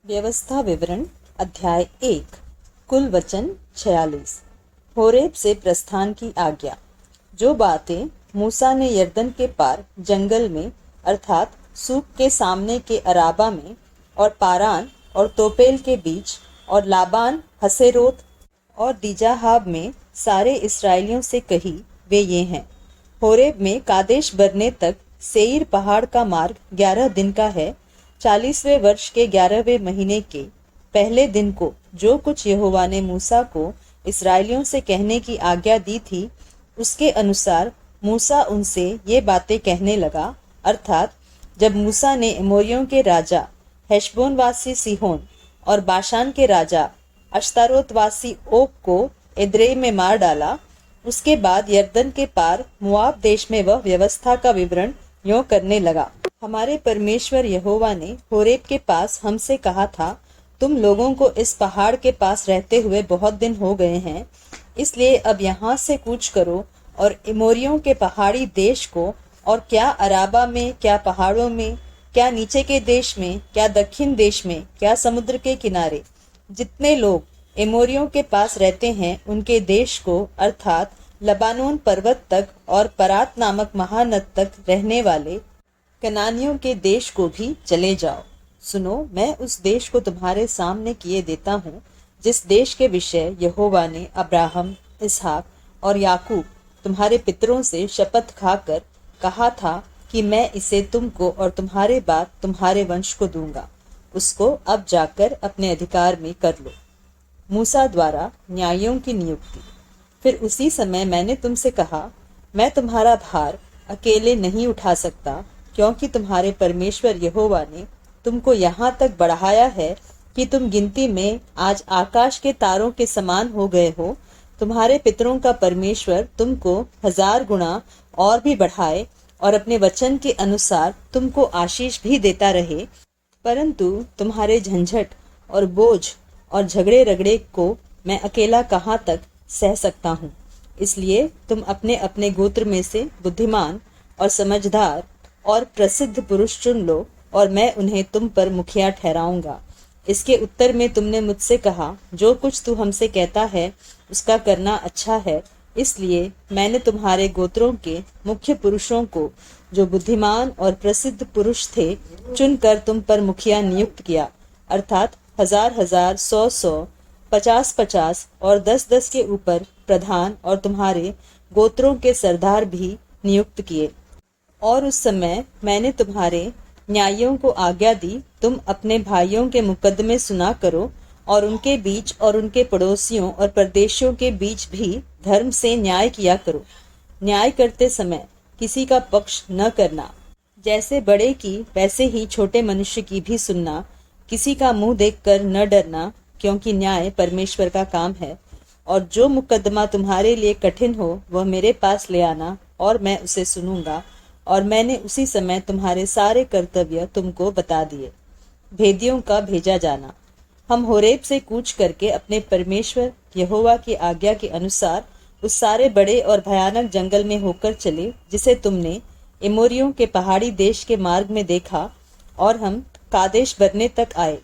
व्यवस्था विवरण अध्याय 1 कुल वचन 46 होरेब से प्रस्थान की आज्ञा। जो बातें मूसा ने यर्दन के पार जंगल में अर्थात सूप के सामने के अराबा में और पारान और तोपेल के बीच और लाबान हसेरोत और दीजाहाब में सारे इसराइलियों से कही वे ये हैं। होरेब में कादेश बरने तक सेईर पहाड़ का मार्ग 11 दिन का है। 40वें वर्ष के 11वें महीने के पहले दिन को जो कुछ यहोवा ने मूसा को इसराइलियों से कहने की आज्ञा दी थी, उसके अनुसार मूसा उनसे ये बातें कहने लगा। अर्थात जब मूसा ने एमोरियों के राजा हेशबोनवासी सीहोन और बाशान के राजा अश्तारोतवासी ओग को एद्रेई में मार डाला, उसके बाद यर्दन के पार मुआब देश में वह व्यवस्था का विवरण यूं करने लगा। हमारे परमेश्वर यहोवा ने होरेब के पास हमसे कहा था, तुम लोगों को इस पहाड़ के पास रहते हुए बहुत दिन हो गए हैं, इसलिए अब यहाँ से कूच करो और एमोरियों के पहाड़ी देश को, और क्या अराबा में, क्या पहाड़ों में, क्या नीचे के देश में, क्या दक्षिण देश में, क्या समुद्र के किनारे, जितने लोग एमोरियों के पास रहते हैं उनके देश को, अर्थात लबानोन पर्वत तक और परात नामक महानद तक रहने वाले कनानियों के देश को भी चले जाओ। सुनो, मैं उस देश को तुम्हारे सामने किए देता हूँ, जिस देश के विषय यहोवा ने अब्राहम, इसहाक और याकूब तुम्हारे पितरों से शपथ खाकर कहा था कि मैं इसे तुमको और तुम्हारे बाद तुम्हारे वंश को दूंगा। उसको अब जाकर अपने अधिकार में कर लो। मूसा द्वारा न्यायियों की नियुक्ति। फिर उसी समय मैंने तुमसे कहा, मैं तुम्हारा भार अकेले नहीं उठा सकता, क्योंकि तुम्हारे परमेश्वर यहोवा ने तुमको यहाँ तक बढ़ाया है कि तुम गिनती में आज आकाश के तारों के समान हो गए हो। तुम्हारे पितरों का परमेश्वर तुमको 1000 गुना और भी बढ़ाए और अपने वचन के अनुसार तुमको आशीष भी देता रहे, परंतु तुम्हारे झंझट और बोझ और झगड़े रगड़े को मैं अकेला कहाँ तक सह सकता हूँ। इसलिए तुम अपने अपने गोत्र में से बुद्धिमान और समझदार और प्रसिद्ध पुरुष चुन लो, और मैं उन्हें तुम पर मुखिया ठहराऊंगा। इसके उत्तर में तुमने मुझसे कहा, जो कुछ तू हमसे कहता है उसका करना अच्छा है, इसलिए मैंने तुम्हारे गोत्रों के मुख्य पुरुषों को, जो बुद्धिमान और प्रसिद्ध पुरुष थे, चुनकर तुम पर मुखिया नियुक्त किया, अर्थात 1000-1000, 100-100, 50-50 और 10-10 के ऊपर प्रधान और तुम्हारे गोत्रों के सरदार भी नियुक्त किए। और उस समय मैंने तुम्हारे न्यायियों को आज्ञा दी, तुम अपने भाइयों के मुकदमे सुना करो और उनके बीच और उनके पड़ोसियों और परदेशियों के बीच भी धर्म से न्याय किया करो। न्याय करते समय किसी का पक्ष न करना, जैसे बड़े की वैसे ही छोटे मनुष्य की भी सुनना। किसी का मुंह देखकर न डरना, क्योंकि न्याय परमेश्वर का काम है। और जो मुकदमा तुम्हारे लिए कठिन हो वह मेरे पास ले आना, और मैं उसे सुनूंगा। और मैंने उसी समय तुम्हारे सारे कर्तव्य तुमको बता दिए। भेदियों का भेजा जाना। हम होरेब से कूच करके अपने परमेश्वर यहोवा की आज्ञा के अनुसार उस सारे बड़े और भयानक जंगल में होकर चले, जिसे तुमने एमोरियों के पहाड़ी देश के मार्ग में देखा, और हम कादेश बरने तक आए।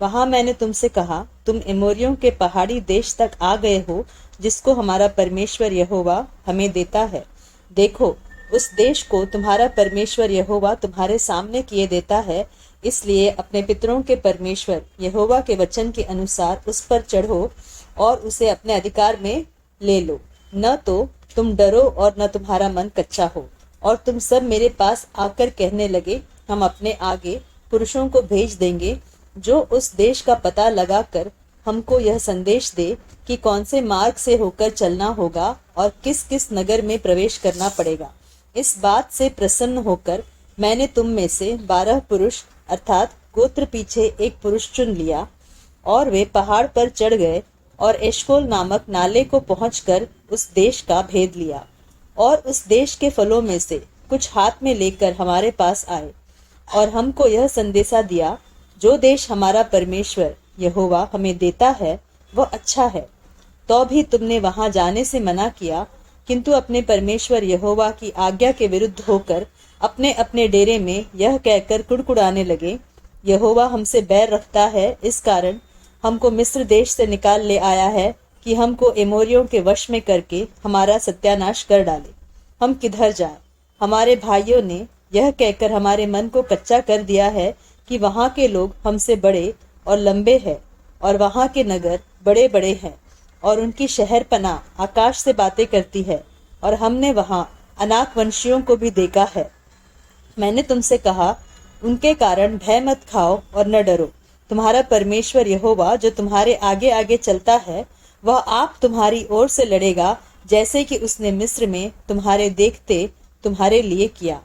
वहां मैंने तुमसे कहा, तुम एमोरियों के पहाड़ी देश तक आ गए हो, जिसको हमारा परमेश्वर यहोवा हमें देता है। देखो, उस देश को तुम्हारा परमेश्वर यहोवा तुम्हारे सामने किए देता है, इसलिए अपने पितरों के परमेश्वर यहोवा के वचन के अनुसार उस पर चढ़ो और उसे अपने अधिकार में ले लो। न तो तुम डरो और न तुम्हारा मन कच्चा हो। और तुम सब मेरे पास आकर कहने लगे, हम अपने आगे पुरुषों को भेज देंगे, जो उस देश का पता लगाकर हमको यह संदेश दे कि कौन से मार्ग से होकर चलना होगा और किस किस नगर में प्रवेश करना पड़ेगा। इस बात से प्रसन्न होकर मैंने तुम में से 12 पुरुष अर्थात गोत्र पीछे एक पुरुष चुन लिया, और वे पहाड़ पर चढ़ गए और एशकोल नामक नाले को पहुंचकर उस देश का भेद लिया, और उस देश के फलों में से कुछ हाथ में लेकर हमारे पास आए, और हमको यह संदेशा दिया, जो देश हमारा परमेश्वर यहोवा हमें देता है वह अच्छा है। तो भी तुमने वहां जाने से मना किया, किंतु अपने परमेश्वर यहोवा की आज्ञा के विरुद्ध होकर अपने अपने डेरे में यह कहकर कुड़कुड़ाने लगे, यहोवा हमसे बैर रखता है, इस कारण हमको मिस्र देश से निकाल ले आया है कि हमको एमोरियों के वश में करके हमारा सत्यानाश कर डाले। हम किधर जाएं? हमारे भाइयों ने यह कहकर हमारे मन को कच्चा कर दिया है कि वहाँ के लोग हमसे बड़े और लंबे हैं और वहाँ के नगर बड़े बड़े हैं और उनकी शहर पना आकाश से बातें करती है और हमने वहाँ अनाक वंशियों को भी देखा है। मैंने तुमसे कहा, उनके कारण भय मत खाओ और न डरो। तुम्हारा परमेश्वर यहोवा जो तुम्हारे आगे आगे चलता है, वह आप तुम्हारी ओर से लड़ेगा, जैसे कि उसने मिस्र में तुम्हारे देखते तुम्हारे लिए किया।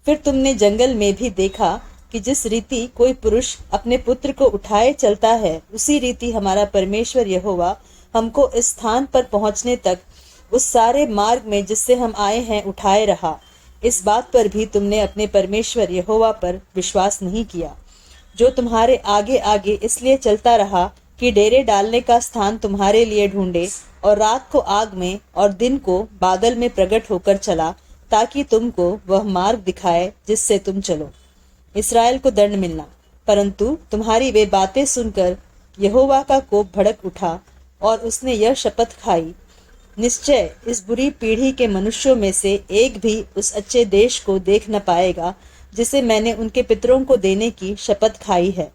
फिर तुमने जंगल में भी देखा कि जिस रीति कोई पुरुष अपने पुत्र को उठाए चलता है, उसी रीति हमारा परमेश्वर यहोवा हमको इस स्थान पर पहुंचने तक उस सारे मार्ग में जिससे हम आए हैं उठाए रहा। इस बात पर भी तुमने अपने परमेश्वर यहोवा पर विश्वास नहीं किया, जो तुम्हारे आगे आगे इसलिए चलता रहा कि डेरे डालने का स्थान तुम्हारे लिए ढूंढे, और रात को आग में और दिन को बादल में प्रकट होकर चला, ताकि तुमको वह मार्ग दिखाए जिससे तुम चलो। इस्राएल को दंड मिलना। परंतु तुम्हारी वे बातें सुनकर यहोवा का कोप भड़क उठा और उसने यह शपथ खाई, निश्चय इस बुरी पीढ़ी के मनुष्यों में से एक भी उस अच्छे देश को देख न पाएगा जिसे मैंने उनके पितरों को देने की शपथ खाई है।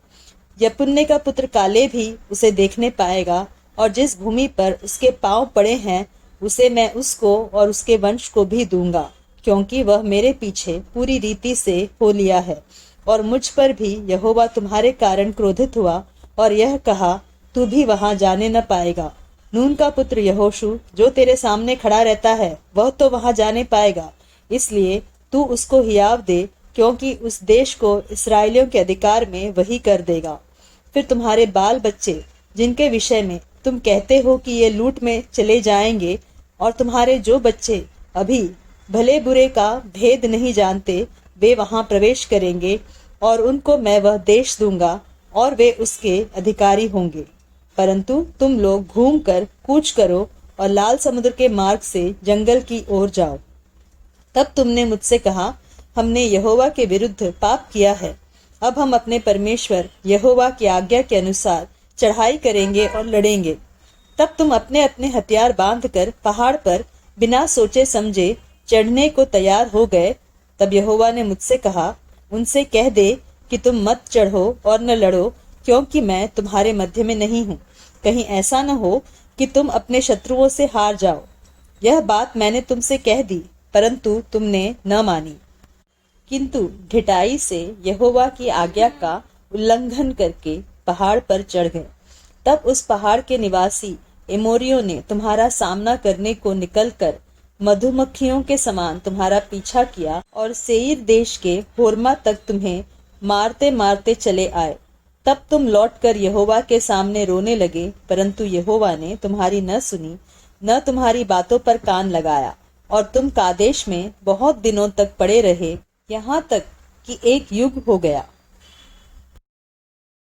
यपुन्ने का पुत्र काले भी उसे देखने पाएगा, और जिस भूमि पर उसके पांव पड़े हैं उसे मैं उसको और उसके वंश को भी दूंगा, क्योंकि वह मेरे पीछे पूरी रीति से हो लिया है। और मुझ पर भी यहोवा तुम्हारे कारण क्रोधित हुआ और यह कहा, तू भी वहां जाने न पाएगा। नून का पुत्र यहोशू जो तेरे सामने खड़ा रहता है, वह तो वहां जाने पाएगा, इसलिए तू उसको हियाव दे, क्योंकि उस देश को इस्राएलियों के अधिकार में वही कर देगा। फिर तुम्हारे बाल बच्चे जिनके विषय में तुम कहते हो कि ये लूट में चले जाएंगे, और तुम्हारे जो बच्चे अभी भले बुरे का भेद नहीं जानते, वे वहां प्रवेश करेंगे, और उनको मैं वह देश दूंगा और वे उसके अधिकारी होंगे। परंतु तुम लोग घूम कर कूच करो और लाल समुद्र के मार्ग से जंगल की ओर जाओ। तब तुमने मुझसे कहा, हमने यहोवा के विरुद्ध पाप किया है। अब हम अपने परमेश्वर यहोवा की आज्ञा के अनुसार चढ़ाई करेंगे और लड़ेंगे। तब तुम अपने अपने हथियार बांधकर पहाड़ पर बिना सोचे समझे चढ़ने को तैयार हो गए। तब यहोवा ने मुझसे कहा, उनसे कह दे कि तुम मत चढ़ो और न लड़ो, क्योंकि मैं तुम्हारे मध्य में नहीं हूँ। कहीं ऐसा न हो कि तुम अपने शत्रुओं से हार जाओ। यह बात मैंने तुमसे कह दी, परंतु तुमने न मानी, किंतु ढिठाई से यहोवा की आज्ञा का उल्लंघन करके पहाड़ पर चढ़ गए। तब उस पहाड़ के निवासी एमोरियों ने तुम्हारा सामना करने को निकलकर मधुमक्खियों के समान तुम्हारा पीछा किया, और सेईर देश के होर्मा तक तुम्हें मारते मारते चले आए। तब तुम लौटकर यहोवा के सामने रोने लगे, परंतु यहोवा ने तुम्हारी न सुनी, न तुम्हारी बातों पर कान लगाया, और तुम कादेश में बहुत दिनों तक पड़े रहे, यहाँ तक कि एक युग हो गया।